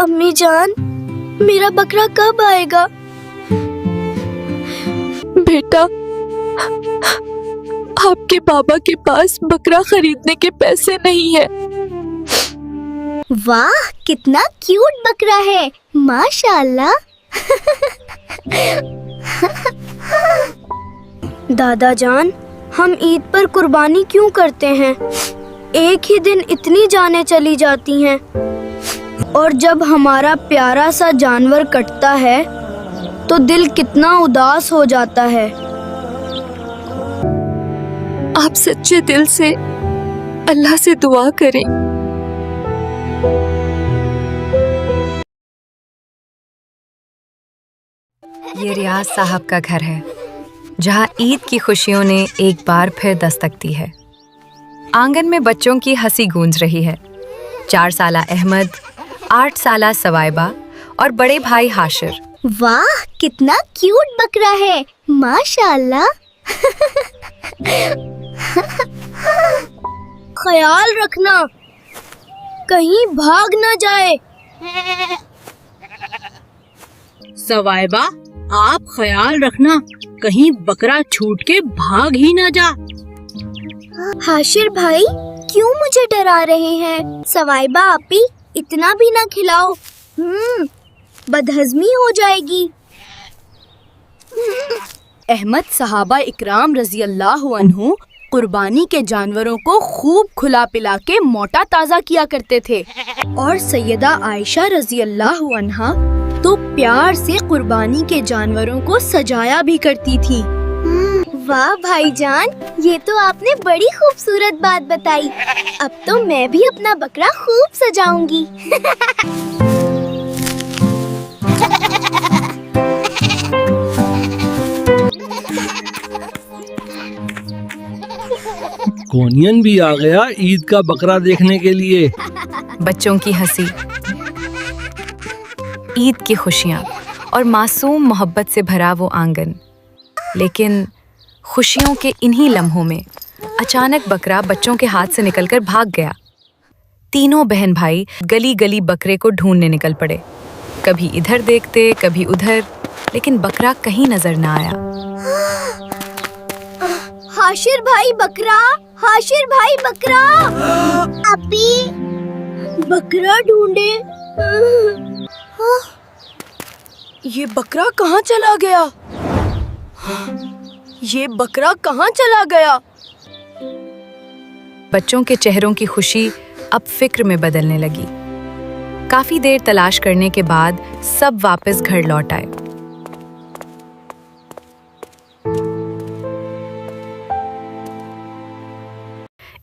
अम्मी जान, मेरा बकरा कब आएगा? बेटा, आपके बाबा के पास बकरा खरीदने के पैसे नहीं है। वाह, कितना क्यूट बकरा है, माशाअल्लाह। दादा जान, हम ईद पर कुर्बानी क्यों करते हैं? एक ही दिन इतनी जानें चली जाती हैं, और जब हमारा प्यारा सा जानवर कटता है तो दिल कितना उदास हो जाता है। आप सच्चे दिल से अल्लाह से दुआ करें। ये रियाज साहब का घर है, जहाँ ईद की खुशियों ने एक बार फिर दस्तक दी है। आंगन में बच्चों की हंसी गूंज रही है। 4 साला अहमद, 8 साला सवाइबा और बड़े भाई हाशिर। वाह, कितना क्यूट बकरा है, माशाअल्लाह। ख्याल रखना, कहीं भाग ना जाए। सवाइबा, आप ख्याल रखना, कहीं बकरा छूट के भाग ही ना जा। हाशिर भाई, क्यों मुझे डरा रहे हैं? सवाइबा आपी, इतना भी ना खिलाओ, बदहजमी हो जाएगी। अहमद सहाबा इकराम रजी अल्लाह अन्हु कुर्बानी के जानवरों को खूब खुला पिला के मोटा ताज़ा किया करते थे, और सैयदा आयशा रजी अल्लाह अन्हा तो प्यार से कुर्बानी के जानवरों को सजाया भी करती थी। वाह भाईजान, ये तो आपने बड़ी खूबसूरत बात बताई। अब तो मैं भी अपना बकरा खूब सजाऊंगी। कोनियन भी आ गया ईद का बकरा देखने के लिए। बच्चों की हंसी, ईद की खुशियाँ और मासूम मोहब्बत से भरा वो आंगन। लेकिन खुशियों के इन्हीं लम्हों में अचानक बकरा बच्चों के हाथ से निकलकर भाग गया। तीनों बहन भाई गली गली बकरे को ढूंढने निकल पड़े। कभी इधर देखते, कभी उधर, लेकिन बकरा कहीं नजर न आया। हाशिर भाई बकरा, हाशिर भाई बकरा। अपी, बकरा ढूंढे। ये बकरा कहाँ चला गया? ये बकरा कहाँ चला गया? बच्चों के चेहरों की खुशी अब फिक्र में बदलने लगी। काफी देर तलाश करने के बाद सब वापस घर लौट आए।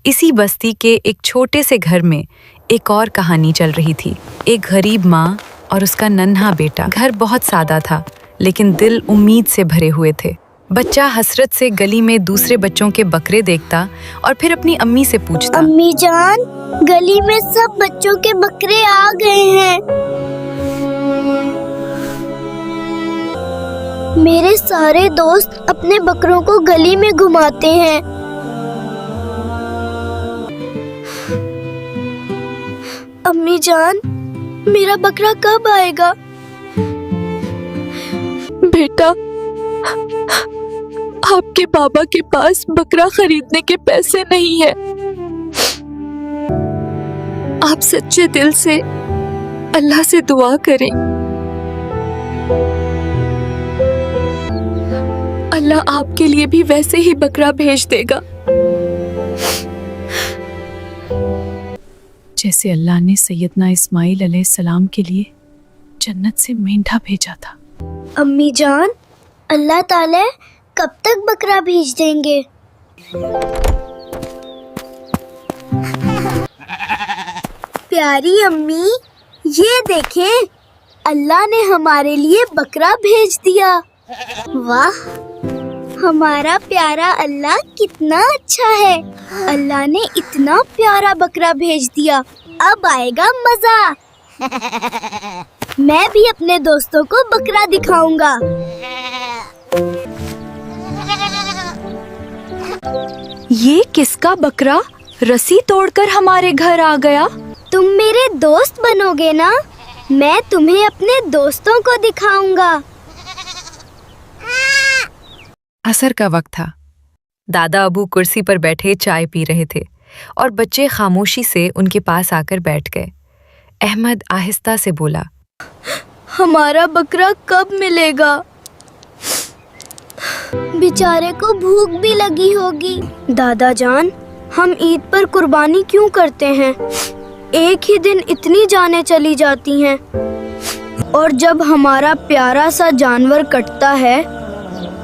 इसी बस्ती के एक छोटे से घर में एक और कहानी चल रही थी। एक गरीब माँ और उसका नन्हा बेटा। घर बहुत सादा था, लेकिन दिल उम्मीद से भरे हुए थे। बच्चा हसरत से गली में दूसरे बच्चों के बकरे देखता और फिर अपनी अम्मी से पूछता, अम्मी जान, गली में सब बच्चों के बकरे आ गए हैं। मेरे सारे दोस्त अपने बकरों को गली में घुमाते हैं। अम्मी जान, मेरा बकरा कब आएगा? बेटा, आपके बाबा के पास बकरा खरीदने के पैसे नहीं है। आप सच्चे दिल से अल्लाह से दुआ करें। अल्लाह आपके लिए भी वैसे ही बकरा भेज देगा, जैसे अल्लाह ने सैयदना इस्माइल अलैहिस्सलाम के लिए जन्नत से मेंढा भेजा था। अम्मी जान, अल्लाह ताला कब तक बकरा भेज देंगे? प्यारी अम्मी, ये देखें, अल्लाह ने हमारे लिए बकरा भेज दिया। वाह, हमारा प्यारा अल्लाह कितना अच्छा है। अल्लाह ने इतना प्यारा बकरा भेज दिया, अब आएगा मजा। मैं भी अपने दोस्तों को बकरा दिखाऊंगा। ये किसका बकरा रस्सी तोड़कर हमारे घर आ गया? तुम मेरे दोस्त बनोगे ना? मैं तुम्हें अपने दोस्तों को दिखाऊंगा। असर का वक्त था। दादा अबू कुर्सी पर बैठे चाय पी रहे थे और बच्चे खामोशी से उनके पास आकर बैठ गए। अहमद आहिस्ता से बोला, हमारा बकरा कब मिलेगा? बेचारे को भूख भी लगी होगी। दादा जान, हम ईद पर कुर्बानी क्यों करते हैं? एक ही दिन इतनी जानें चली जाती हैं, और जब हमारा प्यारा सा जानवर कटता है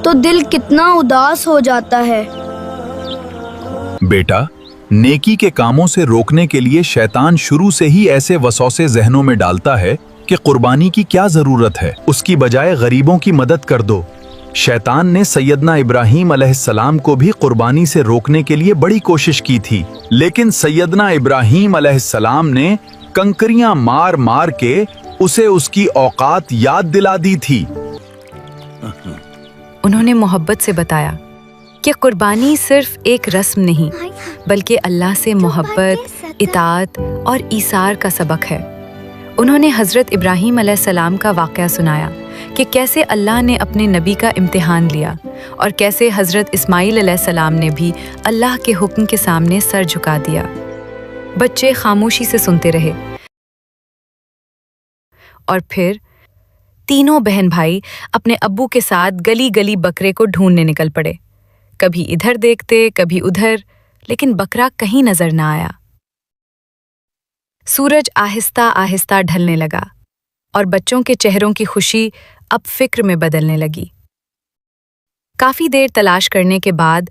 तो दिल कितना उदास हो जाता है। बेटा, नेकी के कामों से रोकने के लिए शैतान शुरू से ही ऐसे वसौसे जहनों में डालता है कि कुर्बानी की क्या जरूरत है, उसकी बजाय गरीबों की मदद कर दो। शैतान ने सैयदना इब्राहीम अलैहिस्सलाम को भी कुर्बानी से रोकने के लिए बड़ी कोशिश की थी, लेकिन सैयदना इब्राहीम अलैहिस्सलाम ने कंकरियां मार मार के उसे उसकी औकात याद दिला दी थी। उन्होंने मोहब्बत से बताया कि कुर्बानी सिर्फ एक रस्म नहीं, बल्कि अल्लाह से मोहब्बत, इताअत और ईसार का सबक है। उन्होंने हज़रत इब्राहीम अलैहिस्सलाम का वाक़या सुनाया कि कैसे अल्लाह ने अपने नबी का इम्तिहान लिया और कैसे हज़रत इस्माईल अलैहिस्सलाम ने भी अल्लाह के हुक्म के सामने सर झुका दिया। बच्चे खामोशी से सुनते रहे और फिर तीनों बहन भाई अपने अब्बू के साथ गली गली बकरे को ढूंढने निकल पड़े। कभी इधर देखते, कभी उधर, लेकिन बकरा कहीं नजर ना आया। सूरज आहिस्ता आहिस्ता ढलने लगा और बच्चों के चेहरों की खुशी अब फिक्र में बदलने लगी। काफी देर तलाश करने के बाद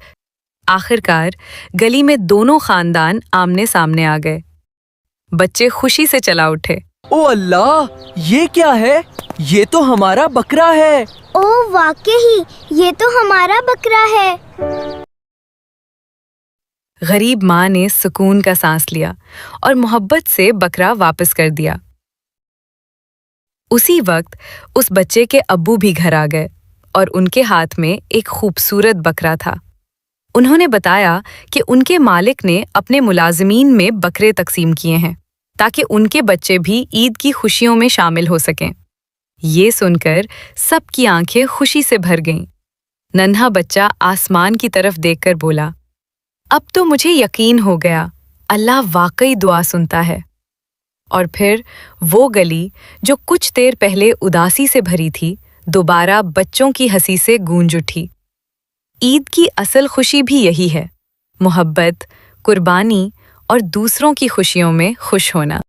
आखिरकार गली में दोनों खानदान आमने सामने आ गए। बच्चे खुशी से चला उठे। ओ अल्लाह, ये क्या है? ये तो हमारा बकरा है। ओ वाकई, ये तो हमारा बकरा है। गरीब माँ ने सुकून का सांस लिया और मोहब्बत से बकरा वापस कर दिया। उसी वक्त उस बच्चे के अब्बू भी घर आ गए और उनके हाथ में एक खूबसूरत बकरा था। उन्होंने बताया कि उनके मालिक ने अपने मुलाजिमीन में बकरे तकसीम किए हैं ताकि उनके बच्चे भी ईद की खुशियों में शामिल हो सकें। ये सुनकर सबकी आंखें खुशी से भर गईं। नन्हा बच्चा आसमान की तरफ देखकर बोला, अब तो मुझे यकीन हो गया, अल्लाह वाकई दुआ सुनता है। और फिर वो गली जो कुछ देर पहले उदासी से भरी थी, दोबारा बच्चों की हंसी से गूंज उठी। ईद की असल खुशी भी यही है, मोहब्बत, कुर्बानी और दूसरों की खुशियों में खुश होना।